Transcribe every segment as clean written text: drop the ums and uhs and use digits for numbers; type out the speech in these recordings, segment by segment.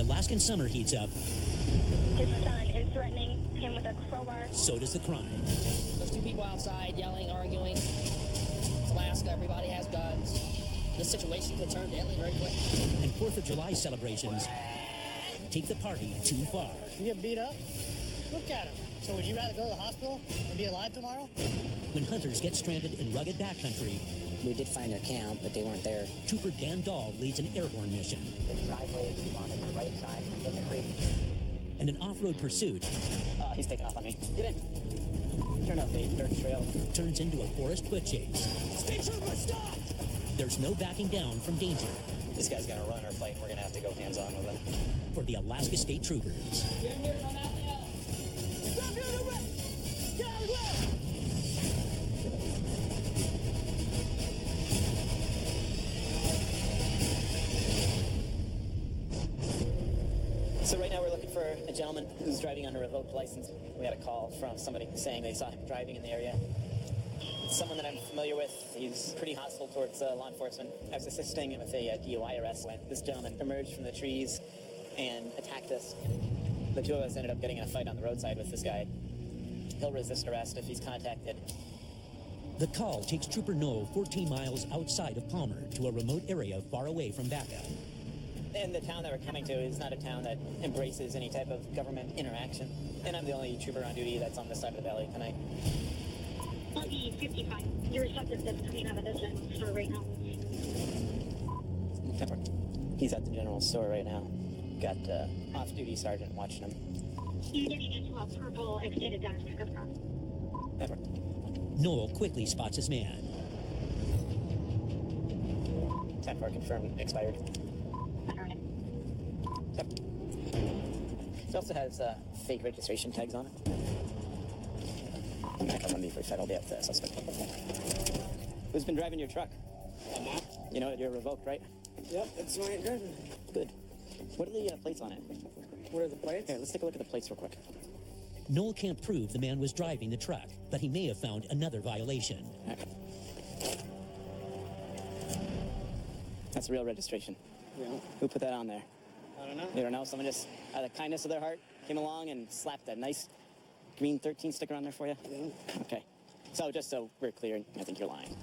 Alaskan summer heats up, His son is threatening him with a crowbar. so does the crime. There's two people outside yelling, arguing. It's Alaska, everybody has guns. This situation could turn deadly very quick. And 4th of July celebrations take the party too far. You get beat up? Look at him. So would you rather go to the hospital and be alive tomorrow? When hunters get stranded in rugged backcountry, We did find their camp, but they weren't there. Trooper Dan Dahl leads an airborne mission. The driveway is on the right side of the creek. And an off-road pursuit He's taking off on me. Get in. Turn up the dirt trail. turns into a forest foot chase. State trooper, stop! There's no backing down from danger This guy's got to run or fight. We're going to have to go hands-on with him. for the Alaska State Troopers. Get in here, come out now. Stop here, the way! Get out of the way! So right now we're looking for a gentleman who's driving on a revoked license. We had a call from somebody saying they saw him driving in the area. It's someone that I'm familiar with. He's pretty hostile towards law enforcement. I was assisting him with a DUI arrest when this gentleman emerged from the trees and attacked us. The two of us ended up getting in a fight on the roadside with this guy. He'll resist arrest if he's contacted. The call takes Trooper Knoll 14 miles outside of Palmer to a remote area far away from backup. And the town that we're coming to is not a town that embraces any type of government interaction. And I'm the only trooper on duty that's on this side of the valley tonight. E55. You're subject that's coming out of this store right now. Pepper. He's at the general store right now. Got off-duty sergeant watching him. You're getting into a purple extended Dodge pickup truck. Pepper. Knoll quickly spots his man. 10-4 confirmed expired. Alright. Yep. It also has fake registration tags on it. I'm back on before I'll be up to the suspect. Who's been driving your truck? You know you're revoked, right? Yep, that's my driving. Good. What are the plates on it? What are the plates? Here, let's take a look at the plates real quick. Knoll can't prove the man was driving the truck, but he may have found another violation. That's real registration. Yeah. Who put that on there? I don't know. You don't know? Someone just, out of the kindness of their heart, came along and slapped a nice green 13 sticker on there for you? Yeah. Okay. So just so we're clear, I think you're lying.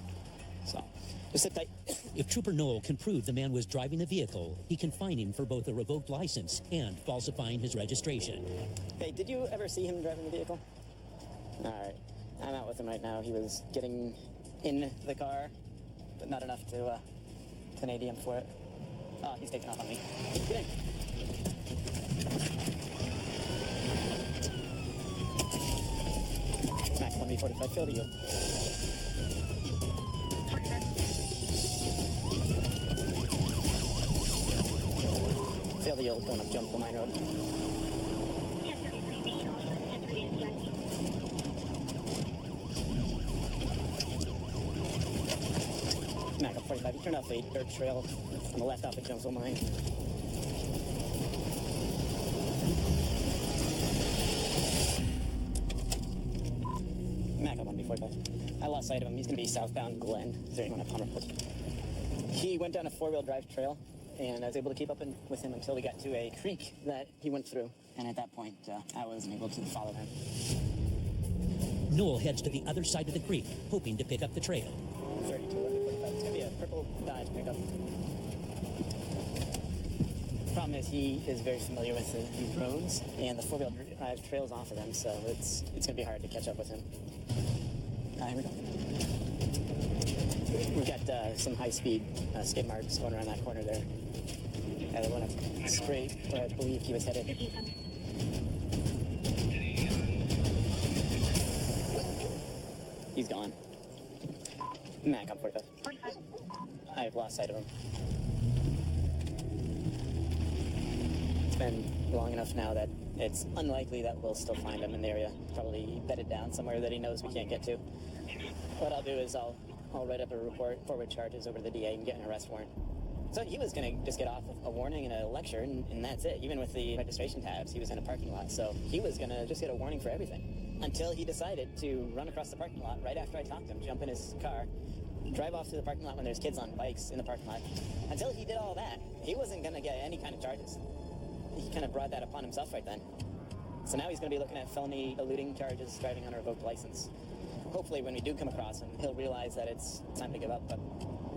So, just sit tight. If Trooper Knoll can prove the man was driving the vehicle, he can fine him for both a revoked license and falsifying his registration. Hey, did you ever see him driving the vehicle? All right. I'm out with him right now. He was getting in the car, but not enough to Canadian for it. Oh, he's taking off on me. Get in. Max 1B45, fill to you. Fail the yield going up Jump Mine Road. Mac up 45, you turn off a dirt trail on the left off of Jonesville Mine. Mac up 1B45. I lost sight of him. He's going to be southbound Glen. Is there anyone at Palmer Post? He went down a four-wheel drive trail, and I was able to keep up with him until we got to a creek that he went through. And at that point, I wasn't able to follow him. Knoll heads to the other side of the creek, hoping to pick up the trail. 32, 145. It's going to be a purple Dodge pickup. Problem is, he is very familiar with the roads and the four-wheel drive trails off of them, so it's going to be hard to catch up with him. Here we go. We've got some high-speed skid marks going around that corner there. They went up straight where I believe he was headed. He's gone. Mac, I'm 45. I've lost sight of him. It's been long enough now that it's unlikely that we'll still find him in the area. Probably bedded down somewhere that he knows we can't get to. What I'll do is I'll write up a report, forward charges over to the DA, and get an arrest warrant. So he was going to just get off a warning and a lecture, and that's it. Even with the registration tabs, he was in a parking lot. So he was going to just get a warning for everything until he decided to run across the parking lot right after I talked to him, jump in his car, drive off to the parking lot when there's kids on bikes in the parking lot. Until he did all that, he wasn't going to get any kind of charges. he kind of brought that upon himself right then. So now he's going to be looking at felony eluding charges, driving on a revoked license. Hopefully when we do come across him, he'll realize that it's time to give up, but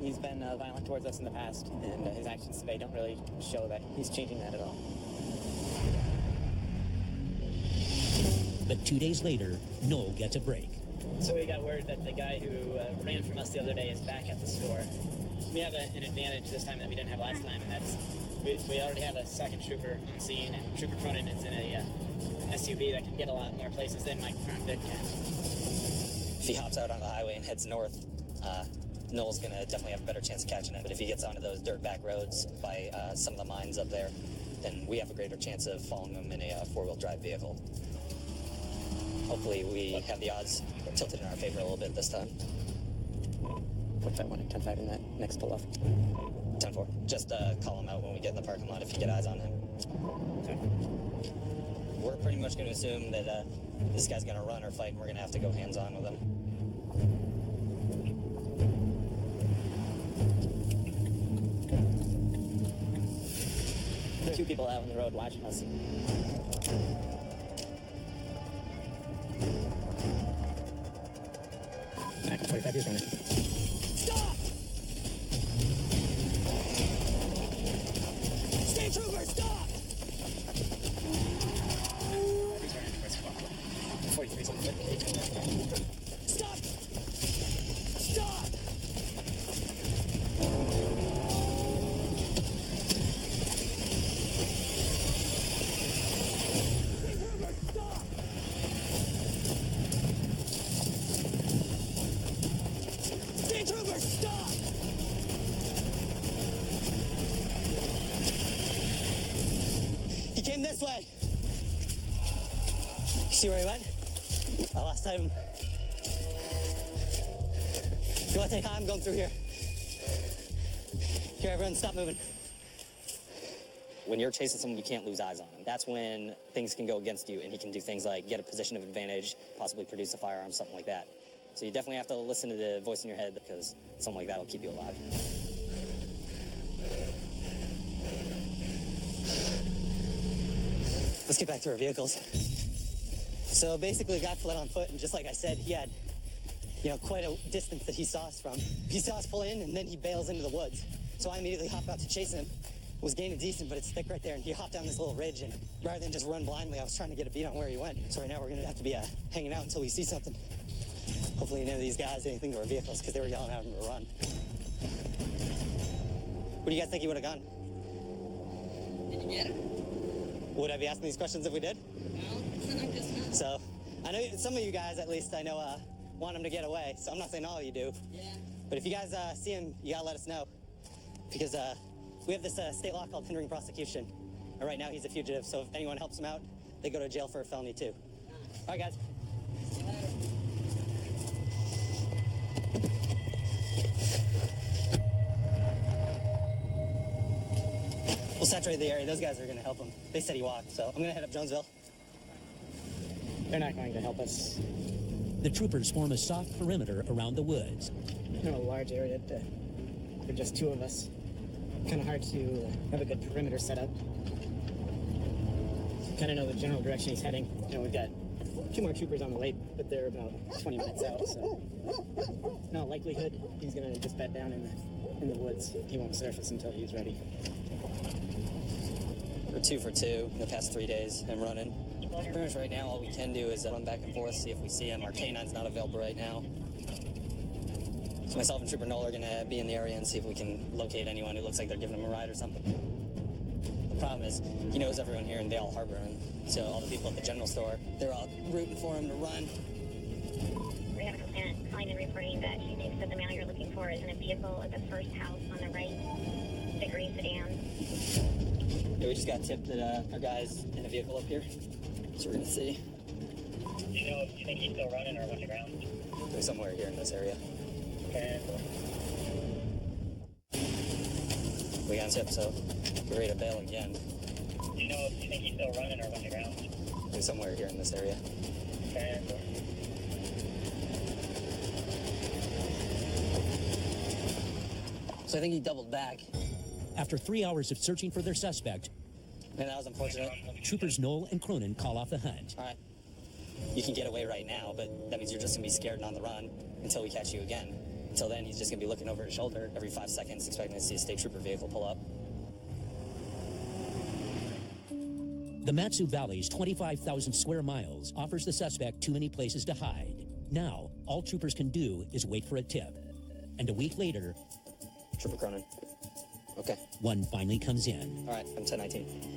he's been violent towards us in the past, and his actions today don't really show that he's changing that at all. But 2 days later, Noel gets a break. So we got word that the guy who ran from us the other day is back at the store. We have an advantage this time that we didn't have last time, and that's we already have a second trooper on scene, and Trooper Cronin is in a SUV that can get a lot more places than my Crown Vic can. If he hops out on the highway and heads north, Noel's going to definitely have a better chance of catching him. But if he gets onto those dirt back roads by some of the mines up there, then we have a greater chance of following him in a four-wheel drive vehicle. Hopefully we have the odds tilted in our favor a little bit this time. What's that 1 and 10-5 in that next pull-off? 10-4. Just call him out when we get in the parking lot if you get eyes on him. Okay. We're pretty much going to assume that this guy's going to run or fight, and we're going to have to go hands-on with him. There are 2 people out on the road watching us. Back in 45 years running. Stop! State trooper, stop! 43 something. Stop! Stop! State trooper, stop! He came this way. You see where he went? Last time. If you want to take time, I'm going through here. Here, everyone, stop moving. When you're chasing someone, you can't lose eyes on him. That's when things can go against you, and he can do things like get a position of advantage, possibly produce a firearm, something like that. So you definitely have to listen to the voice in your head, because something like that will keep you alive. Let's get back to our vehicles. So basically, the guy fled on foot, and just like I said, he had, quite a distance that he saw us from. He saw us pull in, and then he bails into the woods. So I immediately hopped out to chase him. Was gaining decent, but it's thick right there, and he hopped down this little ridge, and rather than just run blindly, I was trying to get a beat on where he went. So right now we're gonna have to be hanging out until we see something. Hopefully none of these guys did anything to our vehicles, because they were yelling at him to run. What do you guys think he would have gone? Did you get him? Would I be asking these questions if we did? No, I guess not. So, I know some of you guys, at least, I know, want him to get away, so I'm not saying all of you do. Yeah. But if you guys see him, you gotta let us know. Because we have this state law called hindering prosecution. And right now he's a fugitive, so if anyone helps him out, they go to jail for a felony too. All right, guys. See you later. We'll saturate the area. Those guys are gonna help him. They said he walked, so I'm gonna head up Jonesville. They're not going to help us. The troopers form a soft perimeter around the woods. In a large area, for just 2 of us. Kind of hard to have a good perimeter set up. Kind of know the general direction he's heading. We've got 2 more troopers on the way, but they're about 20 minutes out, so in all likelihood, he's going to just bed down in the woods. He won't surface until he's ready. We're 2 for 2 in the past 3 days and running. Pretty much right now, all we can do is run back and forth, see if we see him. Our K9's not available right now. So myself and Trooper Noel are going to be in the area and see if we can locate anyone who looks like they're giving him a ride or something. The problem is, he knows everyone here and they all harbor him. So all the people at the general store, they're all rooting for him to run. We have a complainant calling and reporting that she thinks that the male you're looking for is in a vehicle at the first house on the right, the gray sedan. Yeah, we just got tipped that our guy's in a vehicle up here. So we're going to see. Do you think he's still running or went to ground? They're somewhere here in this area. Okay. We got tipped, so we're ready to bail again. Do you think he's still running or went to ground? They're somewhere here in this area. Okay. So I think he doubled back. After 3 hours of searching for their suspect, Man, that was unfortunate. Troopers Knoll and Cronin call off the hunt. All right. You can get away right now, but that means you're just going to be scared and on the run until we catch you again. Until then, he's just going to be looking over his shoulder every 5 seconds, expecting to see a state trooper vehicle pull up. The Matsu Valley's 25,000 square miles offers the suspect too many places to hide. Now, all troopers can do is wait for a tip. And a week later, Trooper Cronin. Okay. one finally comes in. All right, I'm 1019.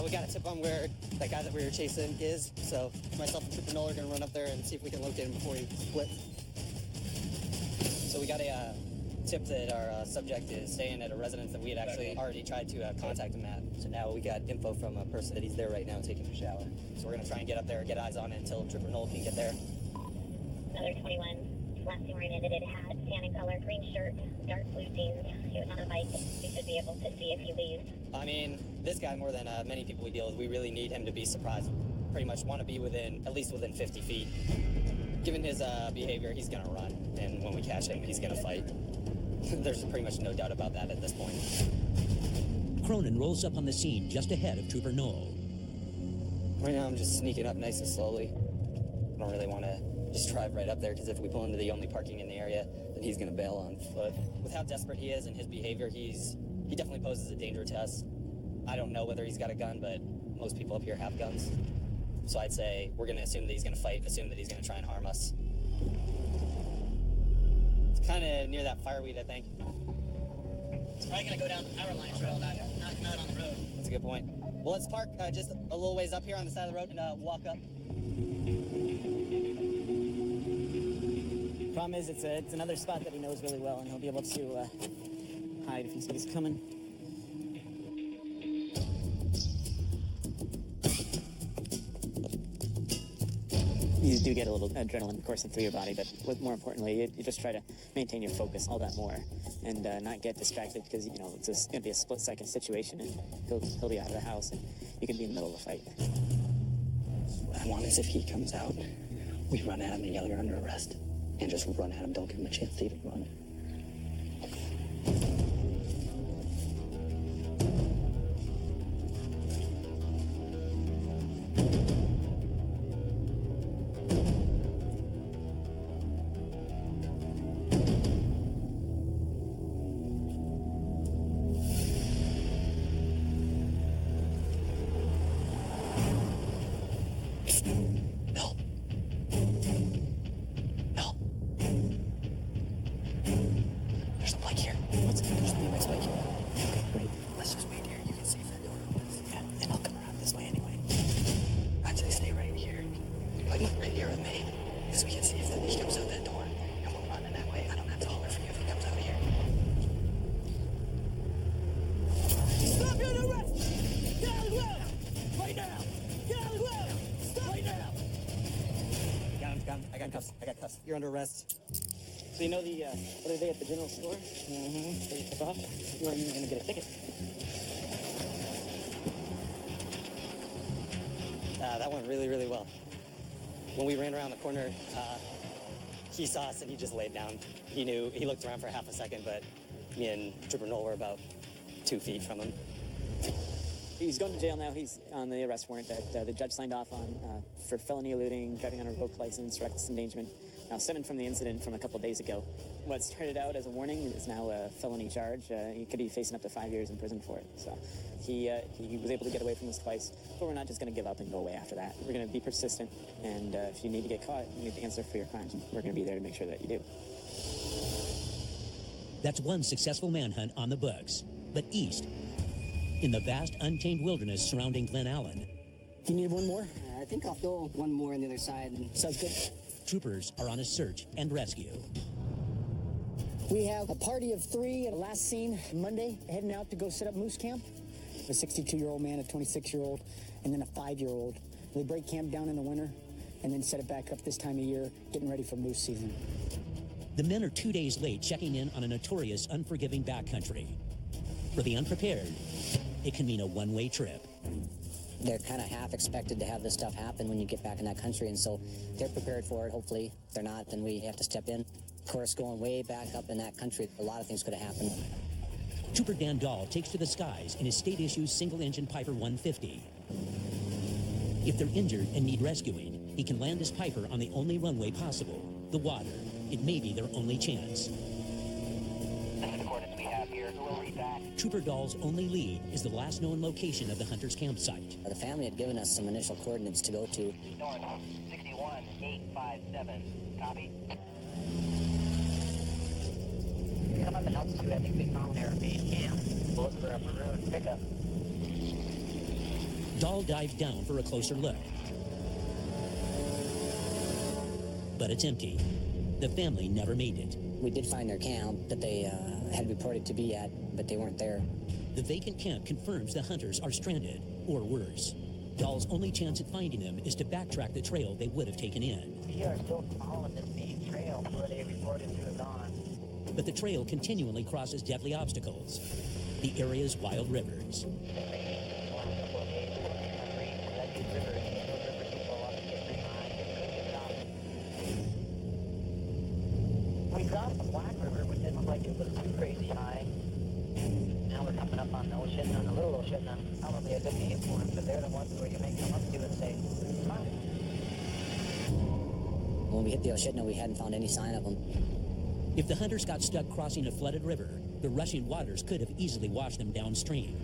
We got a tip on where that guy that we were chasing is, so myself and Trooper Knoll are going to run up there and see if we can locate him before he splits. So we got a tip that our subject is staying at a residence that we had actually already tried to contact him at. So now we got info from a person that he's there right now taking a shower. So we're going to try and get up there, get eyes on it until Trooper Knoll can get there. Another 21. Last thing we ended it had tan in color, green shirt, dark blue jeans. He was on a bike. We should be able to see if he leaves. I mean, this guy, more than many people we deal with, we really need him to be surprised. Pretty much want to be at least within 50 feet. Given his behavior, he's going to run. And when we catch him, he's going to fight. There's pretty much no doubt about that at this point. Cronin rolls up on the scene just ahead of Trooper Knoll. Right now, I'm just sneaking up nice and slowly. I don't really want to just drive right up there, because if we pull into the only parking in the area, then he's going to bail on foot. With how desperate he is and his behavior, he definitely poses a danger to us. I don't know whether he's got a gun, but most people up here have guns. So I'd say we're going to assume that he's going to fight, assume that he's going to try and harm us. It's kind of near that fireweed, I think. It's probably going to go down the power line trail, not out on the road. That's a good point. Well, let's park just a little ways up here on the side of the road and walk up. Problem is, it's another spot that he knows really well, and he'll be able to hide if he sees coming. You do get a little adrenaline coursing through your body, but more importantly, you just try to maintain your focus all that more, and not get distracted, because it's just going to be a split-second situation, and he'll be out of the house, and you can be in the middle of a fight. What I want is if he comes out, we run at him and yell, "You're under arrest." And just run at him. Don't give him a chance to even run. I got cuffs. You're under arrest. So you know the other day at the general store? Mm-hmm. That you took off? You weren't even going to get a ticket. That went really, really well. When we ran around the corner, he saw us and he just laid down. He looked around for half a second, but me and Trooper Knoll were about 2 feet from him. He's going to jail now. He's on the arrest warrant that the judge signed off on for felony eluding, driving on a revoked license, reckless endangerment. Now, stemming from the incident from a couple days ago. What started out as a warning is now a felony charge. He could be facing up to 5 years in prison for it. So he was able to get away from this twice, but we're not just going to give up and go away after that. We're going to be persistent, and if you need to get caught, you need to answer for your crimes. We're going to be there to make sure that you do. That's one successful manhunt on the books. But east, in the vast untamed wilderness surrounding Glen Allen, Do you need one more? I think I'll throw one more on the other side. Sounds good. troopers are on a search and rescue. We have a party of 3 at last seen Monday, heading out to go set up moose camp. A 62-year-old man, a 26-year-old, and then a 5-year-old. They break camp down in the winter and then set it back up this time of year, getting ready for moose season. The men are 2 days late checking in on a notorious unforgiving backcountry. For the unprepared, it can mean a one-way trip. They're kind of half expected to have this stuff happen when you get back in that country, and so they're prepared for it, hopefully. If they're not, then we have to step in. Of course, going way back up in that country, a lot of things could have happened. Trooper Dan Dahl takes to the skies in his state-issued single-engine Piper 150. If they're injured and need rescuing, he can land his Piper on the only runway possible, the water. It may be their only chance. This is the coordinates we have here. We'll read back. Trooper Dahl's only lead is the last known location of the hunter's campsite. The family had given us some initial coordinates to go to. North 61857. Copy. Come up and altitude. I think we found their main camp. We'll look for a maroon pickup. Dahl dives down for a closer look. But it's empty. The family never made it. We did find their camp that they had reported to be at, but they weren't there. The vacant camp confirms the hunters are stranded, or worse. Dahl's only chance at finding them is to backtrack the trail they would have taken in. We are still following this main trail where they reported to have gone. But the trail continually crosses deadly obstacles. The area's wild rivers. We crossed the Black River, which didn't look like it was too crazy high. Now we're coming up on the ocean, on the Little Ocean, probably a good name for them, but they're the ones where you may come up to and say, hi. When we hit the Oshitna, we hadn't found any sign of them. If the hunters got stuck crossing a flooded river, the rushing waters could have easily washed them downstream.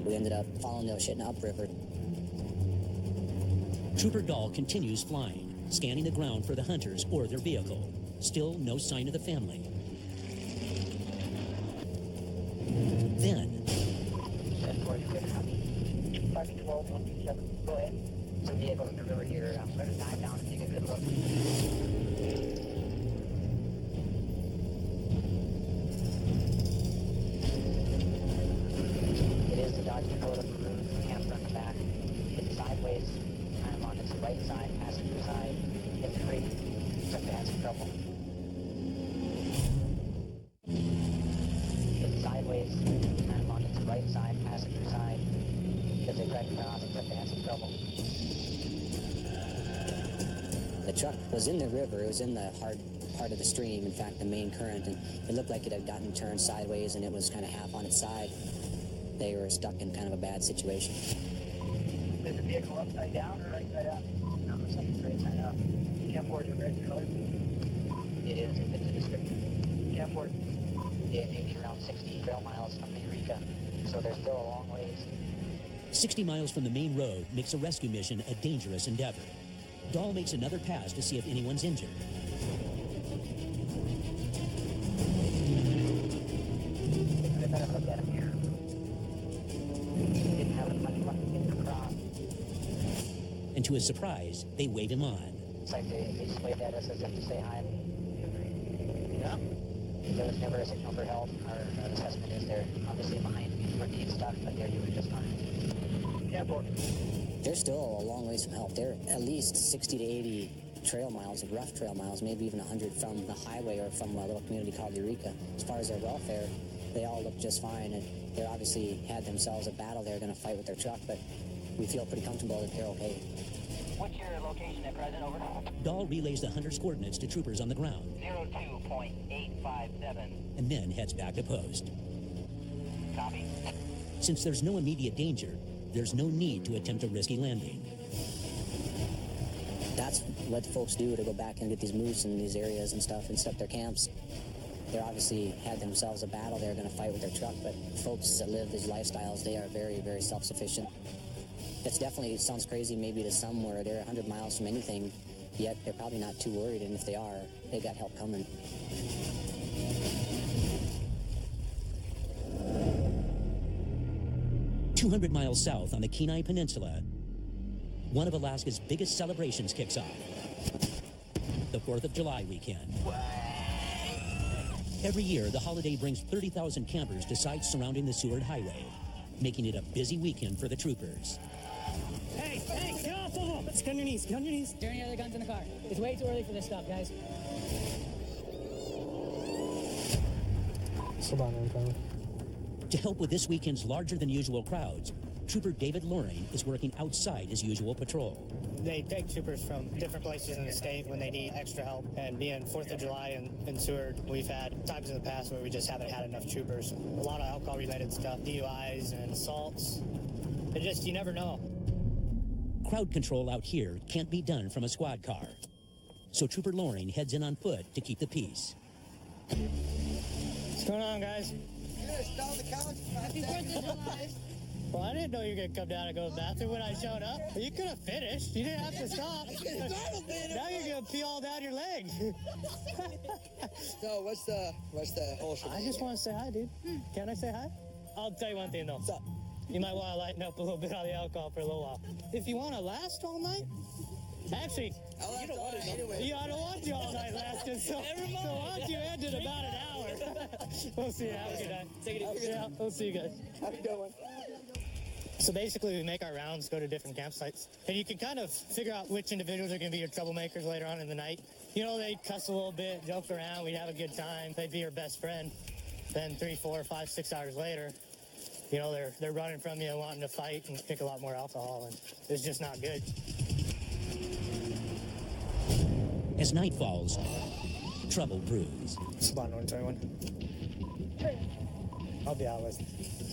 We ended up following the Oshitna upriver. Trooper Dahl continues flying, scanning the ground for the hunters or their vehicle. Still no sign of the family. Then, Parking 12127, go ahead. Some vehicles in the river here. I'm going to dive down and take a good look. It is the Dodge Dakota Maroon camp on the back. It's sideways, kind of on its right side, passenger side. It's free. Except it has some trouble. It's sideways, kind of on its right side, passenger side. Because they tried to cross, except they had some trouble. The truck was in the river. It was in the hard part of the stream, in fact, the main current, and it looked like it had gotten turned sideways, and it was kind of half on its side. They were stuck in kind of a bad situation. Is the vehicle upside down or right side up? No, it's like it's right side up. Camp 4 is a red color? It is, if it's a description. Camp 4, yeah, maybe around 60 trail miles from the Eureka, so there's still a long ways. 60 miles from the main road makes a rescue mission a dangerous endeavor. Dahl makes another pass to see if anyone's injured. I better look at him here. Didn't have as much luck getting across. And to his surprise, they wave him on. It's like they just waved at us as if to say hi. Yeah. There was never a signal for help. Our assessment is they're obviously behind me for being stuck, but they're doing just fine. Camp 4. They're still a long ways from help. They're at least 60 to 80 trail miles, of rough trail miles, maybe even 100 from the highway or from a little community called Eureka. As far as their welfare, they all look just fine, and they obviously had themselves a battle they're going to fight with their truck, but we feel pretty comfortable that they're okay. What's your location at present? Over. Dahl relays the hunter's coordinates to troopers on the ground 02.857. and then heads back to post. Copy. Since there's no immediate danger, there's no need to attempt a risky landing. That's what folks do to go back and get these moose in these areas and stuff and set up their camps. They obviously had themselves a battle they're going to fight with their truck, but folks that live these lifestyles, they are very, very self-sufficient. It's definitely, it sounds crazy maybe to some where they're 100 miles from anything, yet they're probably not too worried, and if they are, they got help coming. "200 miles south on the Kenai Peninsula, one of Alaska's biggest celebrations kicks off. The 4th of July weekend. Every year, the holiday brings 30,000 campers to sites surrounding the Seward Highway, making it a busy weekend for the troopers. Hey, get off of them! Let's get on your knees, get on your knees. Is there any other guns in the car? It's way too early for this stuff, guys. To help with this weekend's larger-than-usual crowds, Trooper David Loring is working outside his usual patrol. They take troopers from different places in the state when they need extra help. And being 4th of July in Seward, we've had times in the past where we just haven't had enough troopers. A lot of alcohol-related stuff, DUIs and assaults. It just, you never know. Crowd control out here can't be done from a squad car. So Trooper Loring heads in on foot to keep the peace. What's going on, guys? Happy 4th of July. Well, I didn't know you were going to come down and go to the bathroom when I showed up. You could have finished. You didn't have to stop. Now you're going to pee all down your leg. So what's the whole shit? I just want to say hi, dude. Can I say hi? I'll tell you one thing, though. What's up? You might want to lighten up a little bit on the alcohol for a little while. If you want to last all night, actually, You don't want it anyway. yeah, I don't want you all night lasting, so why don't you end in about an hour? We'll see you. Have a good night. Take it easy. Yeah, we'll see you guys. Have a good one. So basically, we make our rounds, go to different campsites, and you can kind of figure out which individuals are going to be your troublemakers later on in the night. You know, they'd cuss a little bit, joke around, we'd have a good time, they'd be your best friend. Then 3, 4, 5, 6 hours later, you know, they're running from you, wanting to fight and drink a lot more alcohol, and it's just not good. As night falls, trouble brews. Spot 121. I'll be out with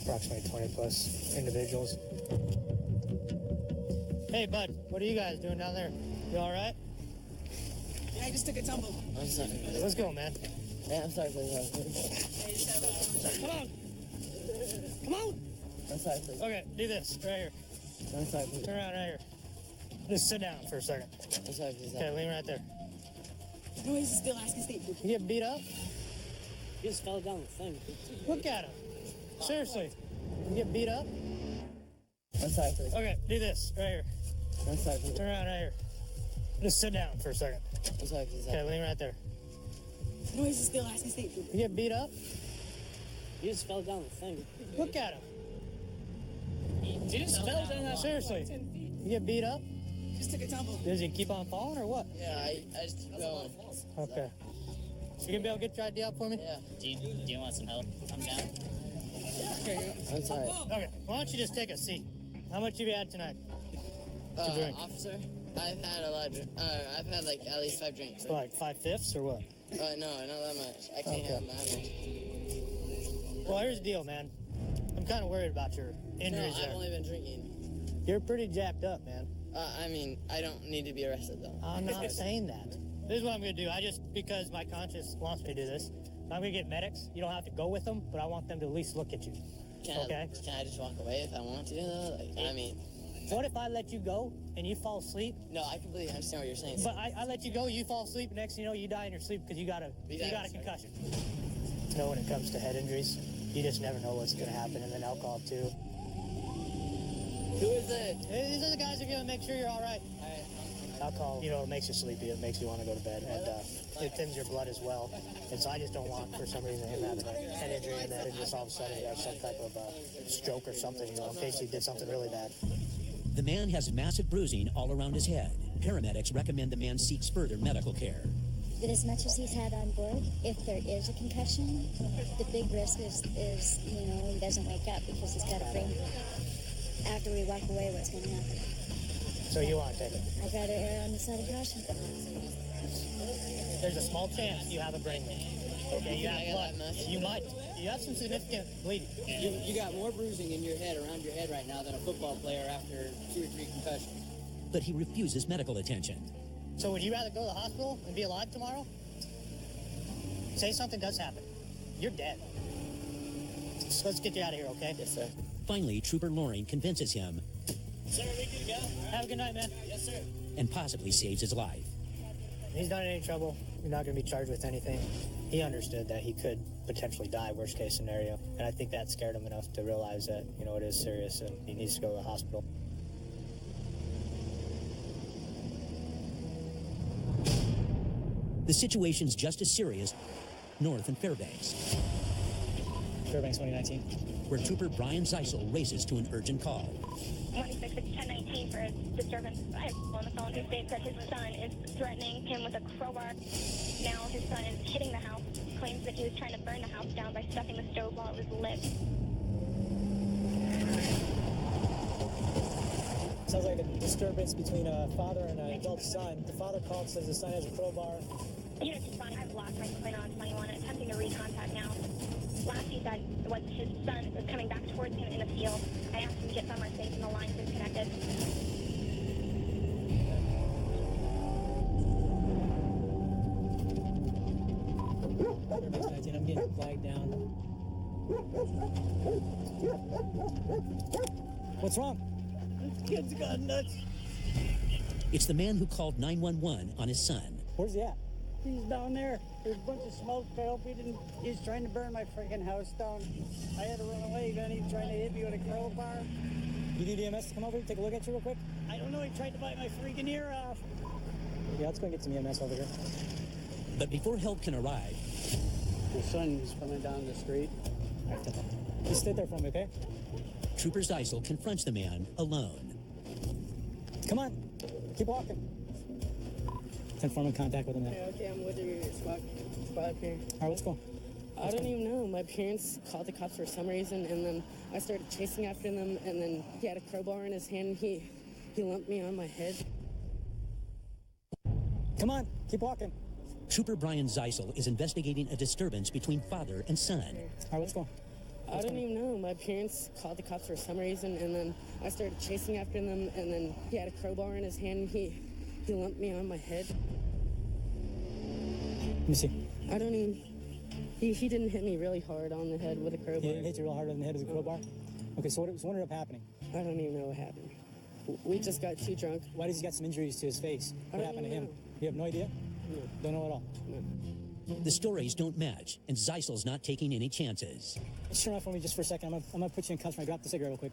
approximately 20 plus individuals. Hey, bud, what are you guys doing down there? You all right? Yeah, I just took a tumble. I'm sorry. Let's go, man. Yeah, I'm sorry. Come on. Come on. I'm sorry. Okay, do this right here. I'm sorry. Turn around right here. Just sit down for a second. I'm sorry. Okay, lean right there. No, he's still asking Steve. You get beat up? He just fell down the thing. Look at him. Seriously. You get beat up? I'm sorry. Okay, do this right here. I'm sorry. Turn around right here. Just sit down for a second. I'm sorry. Okay, lean right there. No, he's still asking Steve. You get beat up? He just fell down the thing. Look at him. He just fell down that. Seriously. You get beat up? Just took a tumble. Does he keep on falling or what? Yeah, I just keep going. Okay. You gonna be able to get your ID out for me? Yeah. Do you want some help? I'm down. I'm sorry. Okay. Why don't you just take a seat? How much have you had tonight? To drink? Officer, I've had a lot of I've had like at least 5 drinks. Like 5/5 or what? No, not that much. I can't have that much. Well, here's the deal, man. I'm kind of worried about your injuries I've there. only been drinking. You're pretty jacked up, man. I mean, I don't need to be arrested though. I'm not saying that. This is what I'm going to do. Because my conscience wants me to do this, I'm going to get medics. You don't have to go with them, but I want them to at least look at you. Can I just walk away if I want to though? Like, I mean, What if I let you go and you fall asleep? no, I completely understand what you're saying. But I let you go, you fall asleep, and next thing you know, you die in your sleep because you got a concussion. You know, when it comes to head injuries, you just never know what's going to happen, and then alcohol too. Who is it? These are the guys that are going to make sure you're all right. Alcohol, you know, it makes you sleepy. It makes you want to go to bed, and it thins your blood as well. And so I just don't want, for some reason, him having a head injury and then just all of a sudden he has some type of stroke or something, you know, in case he did something really bad. The man has massive bruising all around his head. Paramedics recommend the man seeks further medical care. That as much as he's had on board, if there is a concussion, the big risk is you know, he doesn't wake up because he's got a brain. After we walk away, what's going to happen? So you want to take it? I'd rather err on the side of caution. There's a small chance you have a brain leak. Okay, you have blood. You might. You have some significant bleeding. You got more bruising in your head, around your head right now, than a football player after 2 or 3 concussions. But he refuses medical attention. So would you rather go to the hospital and be alive tomorrow? Say something does happen. You're dead. So let's get you out of here, okay? Yes, sir. Finally, Trooper Loring convinces him Sir, we can go. Have a good night, man. Yes, sir. and possibly saves his life. He's not in any trouble. You're not going to be charged with anything. He understood that he could potentially die, worst case scenario. And I think that scared him enough to realize that, you know, it is serious and he needs to go to the hospital. The situation's just as serious north in Fairbanks, Fairbanks 2019. where Trooper Brian Zeisel races to an urgent call. 26-1019 for a disturbance. I have on the phone who states that his son is threatening him with a crowbar. Now his son is hitting the house, claims that he was trying to burn the house down by stuffing the stove while it was lit. Sounds like a disturbance between a father and an adult son. The father called, says the son has a crowbar. You know, just fine. I've lost my complaint on 21, attempting to recontact now. Last he said was his son was coming back towards him in the field. I asked him to get somewhere safe and the line's disconnected. I'm getting flagged down. What's wrong? This kid's got nuts. It's the man who called 911 on his son. Where's he at? He's down there. There's a bunch of smoke. I hope he didn't. He's trying to burn my freaking house down. I had to run away. Then he's trying to hit me with a crowbar. You need EMS to come over and take a look at you real quick? I don't know. He tried to bite my freaking ear off. Yeah, let's go and get some EMS over here. But before help can arrive, Your son is coming down the street. Just stay there for me, okay? Trooper Zeisel confronts the man alone. Come on. Keep walking. Confirming contact with him then. Okay, I'm with you. Spot here. All right, let's go. I don't even know. My parents called the cops for some reason, and then I started chasing after them, and then he had a crowbar in his hand, and he lumped me on my head. Come on, keep walking. Trooper Brian Zeisel is investigating a disturbance between father and son. All right, let's go. I don't even know. My parents called the cops for some reason, and then I started chasing after them, and then he had a crowbar in his hand, and he lumped me on my head. Let me see. I don't even... He didn't hit me really hard on the head with a crowbar. He hit you real hard on the head with a crowbar? Okay, so what ended up happening? I don't even know what happened. We just got too drunk. Why does he got some injuries to his face? What happened to him? You have no idea? No. Don't know at all? No. The stories don't match, and Zeisel's not taking any chances. Just turn off for me just for a second. I'm gonna put you in cuffs. I drop the cigarette real quick.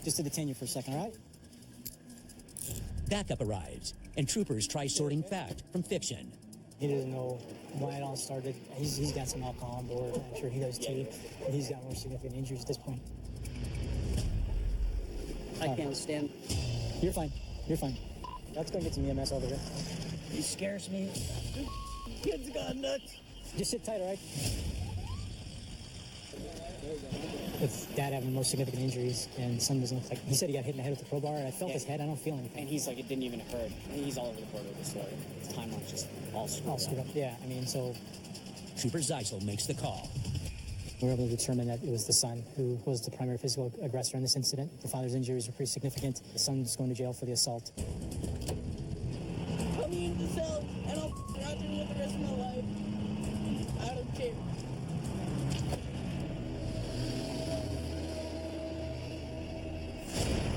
Just to detain you for a second, all right? Backup arrives, and troopers try sorting fact from fiction. He doesn't know why it all started. He's got some alcohol on board. I'm sure he does too. And he's got more significant injuries at this point. I can't stand. You're fine. You're fine. Let's go and get some EMS over here. He scares me. Kid's got nuts. Just sit tight, all right? With dad having the most significant injuries, and son doesn't look like... He said he got hit in the head with a crowbar, and I felt his head. I don't feel anything. And he's like, it didn't even hurt. He's all over the board with the story. His timeline's just all screwed up. Yeah, I mean, so... Trooper Zeisel makes the call. We were able to determine that it was the son who was the primary physical aggressor in this incident. The father's injuries were pretty significant. The son's going to jail for the assault. Put me in the cell, and I'll out there with the rest of my life. I don't care.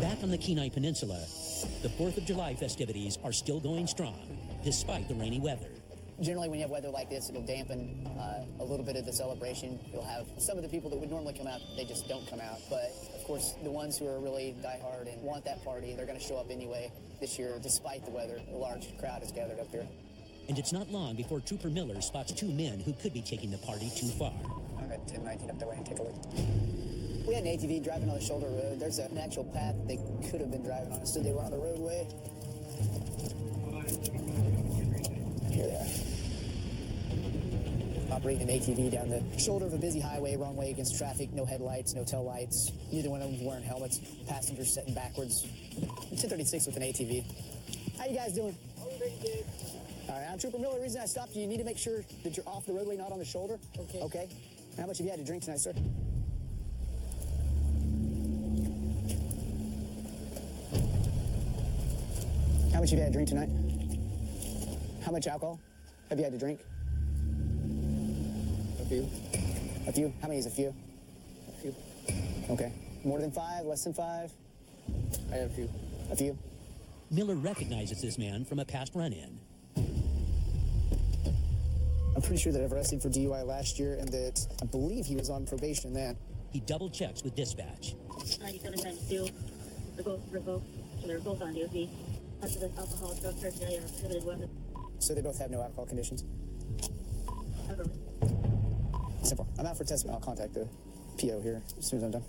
Back on the Kenai Peninsula, the 4th of July festivities are still going strong, despite the rainy weather. Generally, when you have weather like this, it'll dampen a little bit of the celebration. You'll have some of the people that would normally come out, they just don't come out. But, of course, the ones who are really diehard and want that party, they're going to show up anyway. This year, despite the weather, a large crowd has gathered up here. And it's not long before Trooper Miller spots two men who could be taking the party too far. I'll get 1019 up the way and take a look. We had an ATV driving on the shoulder road. There's an actual path they could have been driving on, so they were on the roadway. Here they are. Operating an ATV down the shoulder of a busy highway, wrong way against traffic, no headlights, no tail lights. Neither one of them wearing helmets. Passengers sitting backwards. 1036 with an ATV. How you guys doing? All right, I'm Trooper Miller. The reason I stopped you, you need to make sure that you're off the roadway, not on the shoulder. Okay. Okay. How much have you had to drink tonight, sir? How much have you had to drink tonight? How much alcohol have you had to drink? A few. A few? How many is a few? A few. Okay. More than 5? Less than 5? I have a few. A few? Miller recognizes this man from a past run-in. I'm pretty sure that I've arrested him for DUI last year and that I believe he was on probation then. He double checks with dispatch. 97 times 2. They're both revoked, so they're both on DOT. After the alcohol, drug paraphernalia, or prohibited weapon. So they both have no alcohol conditions? Affirmative. Simple. I'm out for test. I'll contact the PO here as soon as I'm done.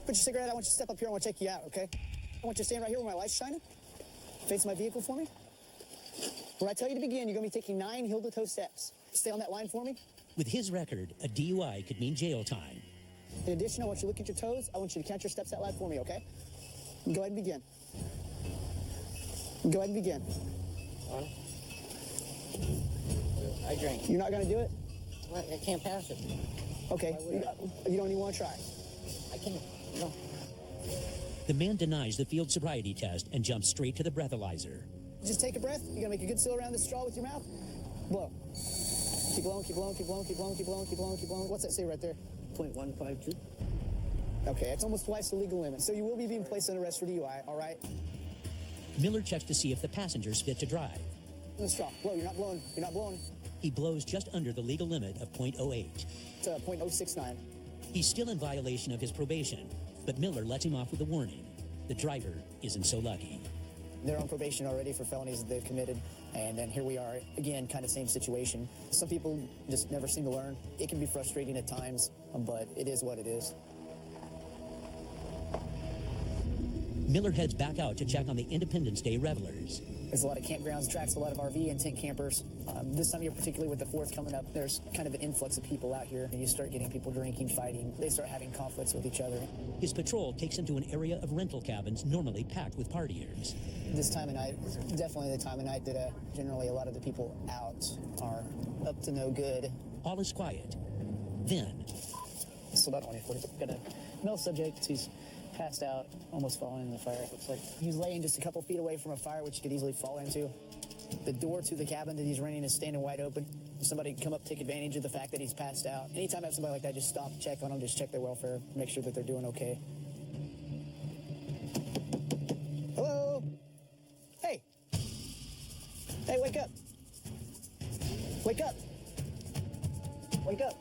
Put your cigarette. I want you to step up here. I want to take you out, okay? I want you to stand right here where my light's shining. Face my vehicle for me. When I tell you to begin, you're going to be taking 9 heel-to-toe steps. Stay on that line for me. With his record, a DUI could mean jail time. In addition, I want you to look at your toes. I want you to count your steps out loud for me, okay? Go ahead and begin. Go ahead and begin. On. I drink. You're not going to do it? Well, I can't pass it. Okay. You don't even want to try? I can't. No. The man denies the field sobriety test and jumps straight to the breathalyzer. Just take a breath. You're going to make a good seal around the straw with your mouth. Blow. Keep blowing, keep blowing, keep blowing, keep blowing, keep blowing, keep blowing, keep blowing. What's that say right there? 0.152. Okay, it's almost twice the legal limit. So you will be being placed under arrest for DUI, all right? Miller checks to see if the passenger's fit to drive. The straw. Blow. You're not blowing. You're not blowing. He blows just under the legal limit of 0.08. It's 0.069. He's still in violation of his probation, but Miller lets him off with a warning. The driver isn't so lucky. They're on probation already for felonies that they've committed, and then here we are, again, kind of same situation. Some people just never seem to learn. It can be frustrating at times, but it is what it is. Miller heads back out to check on the Independence Day revelers. There's a lot of campgrounds, attracts a lot of RV and tent campers. This time of year, particularly with the 4th coming up, there's kind of an influx of people out here, and you start getting people drinking, fighting. They start having conflicts with each other. His patrol takes him to an area of rental cabins normally packed with partiers. This time of night, definitely the time of night that generally a lot of the people out are up to no good. All is quiet. Then... So about 2040, got a male subject. He's passed out, almost falling in the fire, it looks like. He's laying just a couple feet away from a fire, which he could easily fall into. The door to the cabin that he's renting is standing wide open. Somebody can come up, take advantage of the fact that he's passed out. Anytime I have somebody like that, just stop, check on them, just check their welfare, make sure that they're doing okay. Hello? Hey. Hey, wake up. Wake up. Wake up.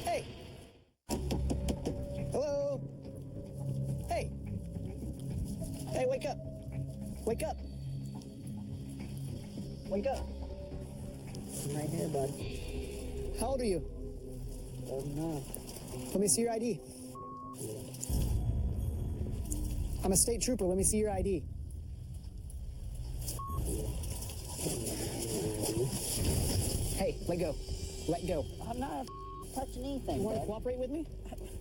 Hey. Hello? Hey. Hey, wake up. Wake up. Wake up. I'm right here, bud. How old are you? No. Let me see your ID. I'm a state trooper. Let me see your ID. Hey, let go. Let go. I'm not touching anything. You want to Dad. cooperate with me?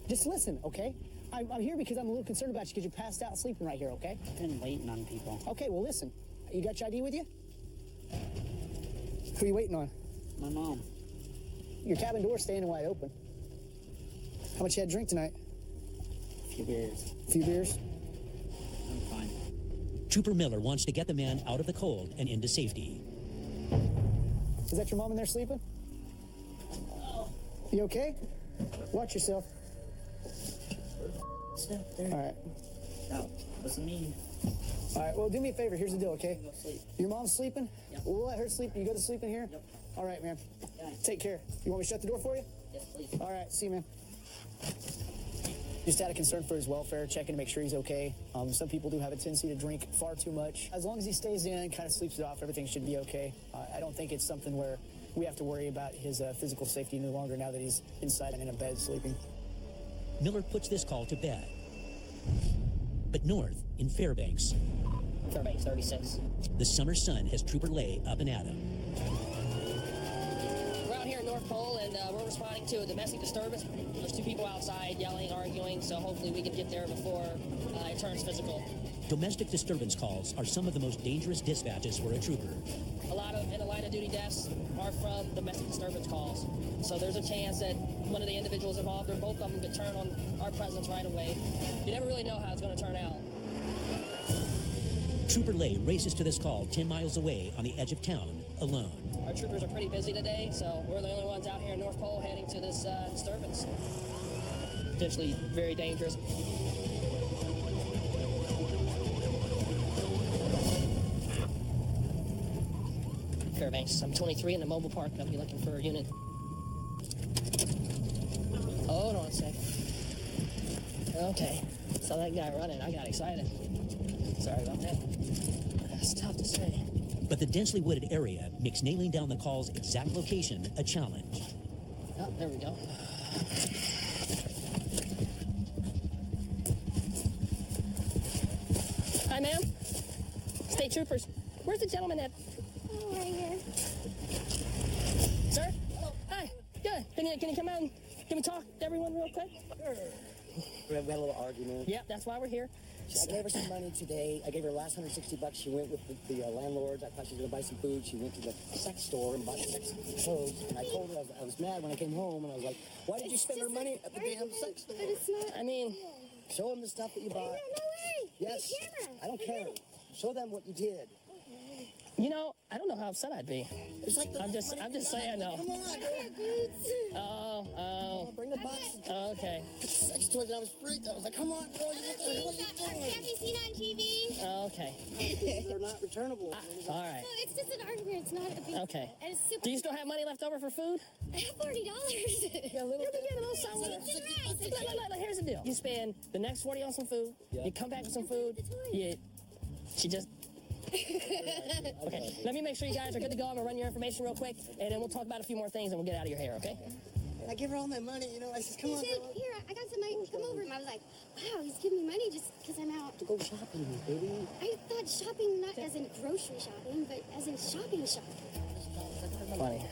Just listen, okay? I'm here because I'm a little concerned about you because you're passed out sleeping right here, okay? I've been waiting on people. Okay, well, listen. You got your ID with you? Who are you waiting on? My mom. Your cabin door's standing wide open. How much you had to drink tonight? A few beers. A few beers? I'm fine. Trooper Miller wants to get the man out of the cold and into safety. Is that your mom in there sleeping? You okay? Watch yourself. Step there. All right. No, wasn't me. All right, well, do me a favor. Here's the deal, okay? Go sleep. Your mom's sleeping? Yep. We'll let her sleep. You go to sleep in here? Yep. All right, man. Yeah. Take care. You want me to shut the door for you? Yes, please. All right, see you, man. Just out of concern for his welfare, checking to make sure he's okay. Some people do have a tendency to drink far too much. As long as he stays in, kind of sleeps it off, everything should be okay. I don't think it's something where we have to worry about his physical safety any longer now that he's inside and in a bed sleeping. Miller puts this call to bed. But north, in Fairbanks, Fairbanks 36. the summer sun has Trooper Lay up and at him. We're out here in North Pole, and we're responding to a domestic disturbance. There's 2 people outside yelling, arguing, so hopefully we can get there before it turns physical. Domestic disturbance calls are some of the most dangerous dispatches for a trooper. A lot of in the line of duty deaths are from domestic disturbance calls. So there's a chance that one of the individuals involved or both of them could turn on our presence right away. You never really know how it's going to turn out. Trooper Lay races to this call 10 miles away on the edge of town, alone. Our troopers are pretty busy today, so we're the only ones out here in North Pole heading to this disturbance. Potentially very dangerous. Fairbanks, I'm 23 in the mobile park. I'll be looking for a unit. Hold on a second. Okay, saw that guy running. I got excited. Sorry about that. That's tough to say. But the densely wooded area makes nailing down the call's exact location a challenge. Oh, there we go. Hi, ma'am. State troopers. Where's the gentleman that... Oh, right here. Sir? Hello. Hi. Good. Can you come out and can we talk to everyone real quick? Sure. We had a little argument. Yep, that's why we're here. I gave her some money today. I gave her the last $160. She went with the landlords. I thought she was going to buy some food. She went to the sex store and bought sex clothes. And I told her I was mad when I came home. And I was like, why did you spend her money at the damn sex store? But it's not. I mean, show them the stuff that you bought. No way. Yes. I don't care. Show them what you did. You know, I don't know how upset I'd be. It's like I'm just saying, though. Come on, Oh. Bring the box. Okay. Sex toys. I was freaked. I was like, come on, boy. What are you doing? Have you seen on TV? Okay. They're not returnable. All right. No, it's just an argument. It's not a big Okay. And it's super. Do you still have money left over for food? I have $40. Yeah, a little bit. Get a little something. Look, here's the deal. You spend the next 40 on some food. Yeah. You come back with some food. She just. Okay, let me make sure you guys are good to go. I'm gonna run your information real quick, and then we'll talk about a few more things, and we'll get out of your hair, okay? I give her all my money, you know. I said, come on, girl. Here, I got some money. Come over. And I was like, wow, he's giving me money just because I'm out. To go shopping, baby. I thought shopping not as in grocery shopping, but as in shopping. Funny.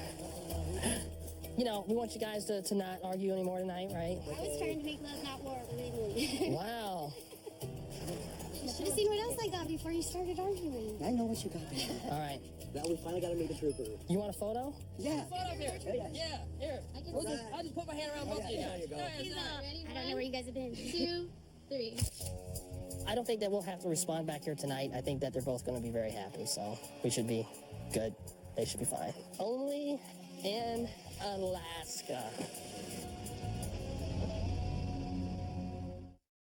You know, we want you guys to not argue anymore tonight, right? I was trying to make love, not war, believe me. Wow. You should have seen what else I got before you started arguing. I know what you got. All right. Now we finally got to meet a trooper. You want a photo? Yeah. Photo here. Yeah, here. I'll just put my hand around both of you guys. There you go. I don't know where you guys have been. 2, 3. I don't think that we'll have to respond back here tonight. I think that they're both going to be very happy, so we should be good. They should be fine. Only in Alaska.